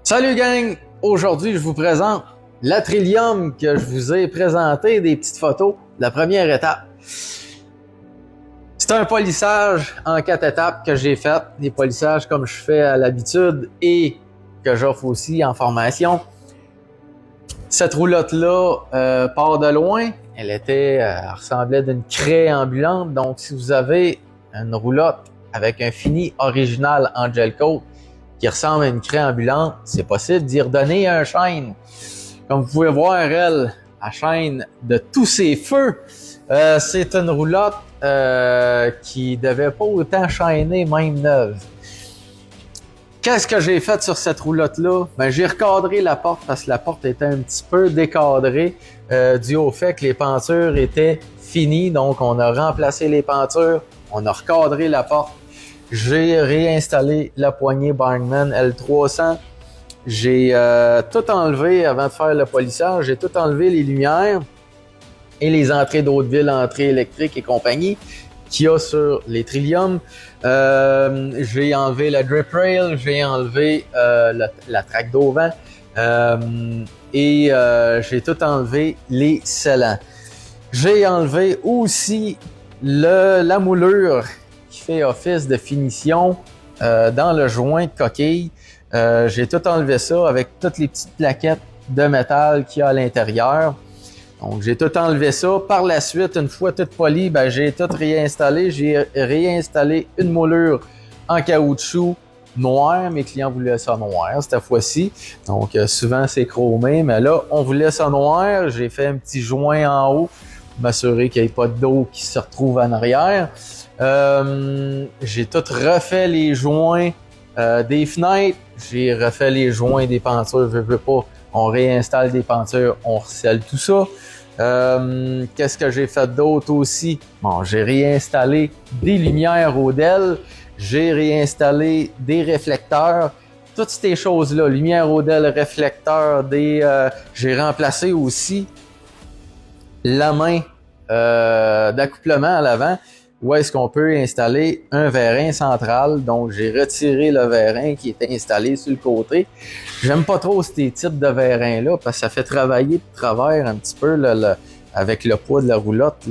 Salut gang! Aujourd'hui, je vous présente la Trillium que je vous ai présenté des petites photos de la première étape. C'est un polissage en 4 étapes que j'ai fait, des polissages comme je fais à l'habitude et que j'offre aussi en formation. Cette roulotte-là part de loin. Elle ressemblait d'une craie ambulante. Donc, si vous avez une roulotte avec un fini original en gel coat qui ressemble à une craie ambulante, c'est possible d'y redonner un shine. Comme vous pouvez voir, elle shine de tous ses feux. C'est une roulotte qui devait pas autant shiner, même neuve. Qu'est-ce que j'ai fait sur cette roulotte-là? J'ai recadré la porte parce que la porte était un petit peu décadrée dû au fait que les pentures étaient finies. Donc, on a remplacé les pentures, on a recadré la porte. J'ai réinstallé la poignée Bargman L300. J'ai tout enlevé avant de faire le polissage. J'ai tout enlevé les lumières et les entrées d'eau de ville, entrées électriques et compagnie qu'il y a sur les Trillium. J'ai enlevé la drip rail, j'ai enlevé la traque d'auvent et j'ai tout enlevé les scellants. J'ai enlevé aussi la moulure qui fait office de finition dans le joint de coquille. J'ai tout enlevé ça avec toutes les petites plaquettes de métal qu'il y a à l'intérieur. Donc, j'ai tout enlevé ça. Par la suite, une fois tout poli, j'ai tout réinstallé. J'ai réinstallé une moulure en caoutchouc noir. Mes clients voulaient ça noir cette fois-ci. Donc, souvent, c'est chromé. Mais là, on voulait ça noir. J'ai fait un petit joint en haut pour m'assurer qu'il n'y ait pas d'eau qui se retrouve en arrière. J'ai tout refait les joints des fenêtres. J'ai refait les joints des pentures. Je veux pas. On réinstalle des pentures, on recèle tout ça. Qu'est-ce que j'ai fait d'autre aussi? Bon, j'ai réinstallé des lumières Odell, j'ai réinstallé des réflecteurs, toutes ces choses-là, lumière Odell, réflecteurs, j'ai remplacé aussi la main d'accouplement à l'avant. Où est-ce qu'on peut installer un vérin central. Donc, j'ai retiré le vérin qui était installé sur le côté. J'aime pas trop ces types de vérins-là parce que ça fait travailler de travers un petit peu avec le poids de la roulotte,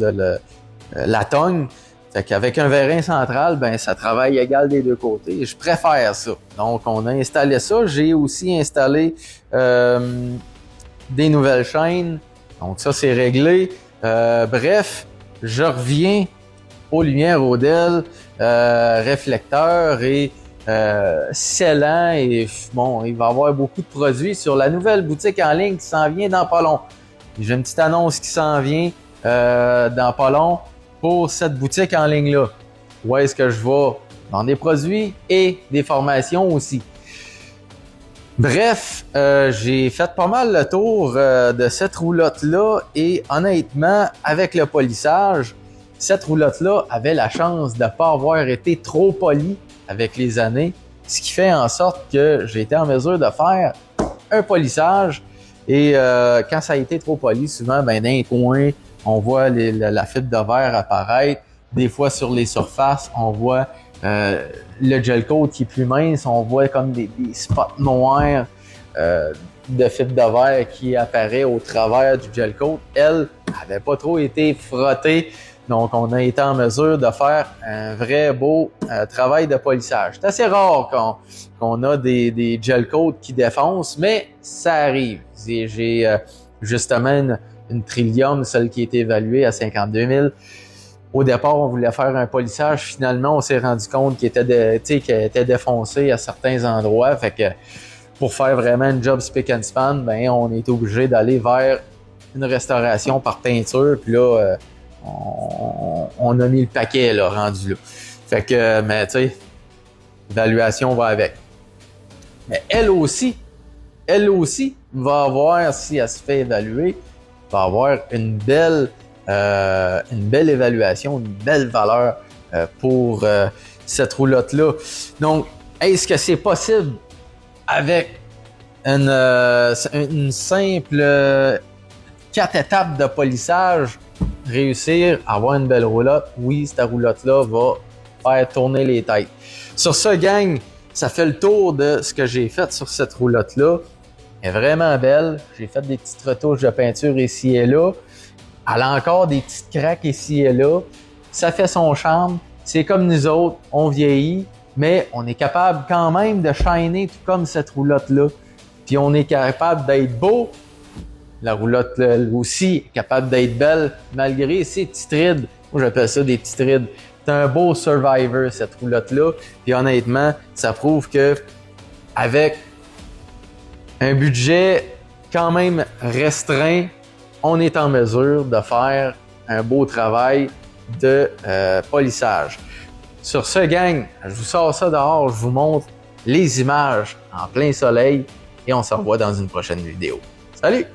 la tongue. Fait qu'avec un vérin central, ça travaille égal des deux côtés. Je préfère ça. Donc, on a installé ça. J'ai aussi installé des nouvelles chaînes. Donc, ça, c'est réglé. Bref, je reviens aux lumières Odell, réflecteurs et scellants. Et bon, il va y avoir beaucoup de produits sur la nouvelle boutique en ligne qui s'en vient dans pas long. J'ai une petite annonce qui s'en vient dans pas long pour cette boutique en ligne-là. Où est-ce que je vais vendre des produits et des formations aussi. Bref, j'ai fait pas mal le tour de cette roulotte-là et honnêtement, avec le polissage, cette roulotte-là avait la chance de ne pas avoir été trop polie avec les années, ce qui fait en sorte que j'ai été en mesure de faire un polissage et quand ça a été trop poli, souvent dans un coin, on voit la fibre de verre apparaître. Des fois sur les surfaces, on voit le gel coat qui est plus mince, on voit comme des spots noirs de fibre de verre qui apparaît au travers du gel coat. Elle n'avait pas trop été frottée. Donc, on a été en mesure de faire un vrai beau travail de polissage. C'est assez rare qu'on a des gel coats qui défoncent, mais ça arrive. J'ai justement une Trillium, celle qui a été évaluée à 52 000. Au départ, on voulait faire un polissage. Finalement, on s'est rendu compte qu'il était défoncé à certains endroits. Fait que pour faire vraiment une job spick and span, on est obligé d'aller vers une restauration par peinture. Puis là, on a mis le paquet là, rendu là. Fait que, mais tu sais, l'évaluation va avec. Mais elle aussi va avoir, si elle se fait évaluer, va avoir une belle évaluation, une belle valeur pour cette roulotte-là. Donc, est-ce que c'est possible avec une simple 4 étapes de polissage réussir à avoir une belle roulotte? Oui, cette roulotte-là va faire tourner les têtes. Sur ce, gang, ça fait le tour de ce que j'ai fait sur cette roulotte-là. Elle est vraiment belle. J'ai fait des petites retouches de peinture ici et là. Elle a encore des petites craques ici et là. Ça fait son charme. C'est comme nous autres, on vieillit, mais on est capable quand même de shiner tout comme cette roulotte-là. Puis on est capable d'être beau. La roulotte là, aussi est capable d'être belle malgré ses petites rides. Moi j'appelle ça des petites rides. C'est un beau survivor cette roulotte-là. Puis honnêtement, ça prouve que avec un budget quand même restreint, on est en mesure de faire un beau travail de polissage. Sur ce, gang, je vous sors ça dehors, je vous montre les images en plein soleil et on se revoit dans une prochaine vidéo. Salut!